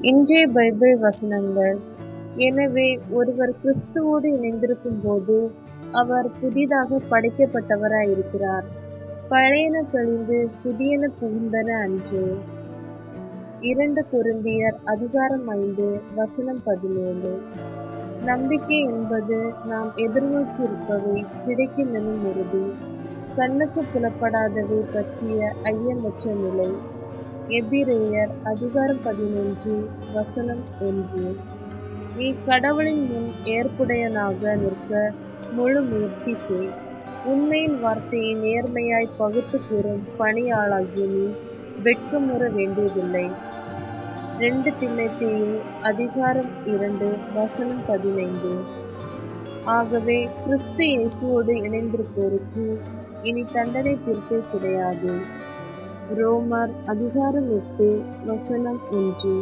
இன்றைய பைபிள் வசனங்கள். எனவே ஒருவர் கிறிஸ்துவோடு இணைந்திருக்கும் போது அவர் புதிதாக படைக்கப்பட்டவராயிருக்கிறார். பழையன கழிந்து புதியன புகுந்தன அன்று. 2 கொரிந்தியர் அதிகாரம் 5 வசனம் 17. நம்பிக்கை என்பது நாம் எதிர்நோக்கியிருப்பவை கிடைக்கும் எனும் உறுதி, கண்ணுக்கு புலப்படாதவை பற்றிய ஐயமற்ற நிலை. எபிரேயர் அதிகாரம் 11 வசனம் 1. நீ கடவுளின் முன் ஏற்புடையனாக நிற்க முழு முயற்சி செய். உண்மையின் வார்த்தையை நேர்மையாய் பகுத்து கூறும் பணியாளாகிய நீ வெட்கமுற வேண்டியதில்லை. 2 தீமோத்தேயு அதிகாரம் 2 வசனம் 15. ஆகவே கிறிஸ்து இயேசுவோடு இணைந்திருப்போருக்கு இனி தண்டனை தீர்ப்பே கிடையாது. ரோமர் அதிகாரம் 8 வசனம் 1.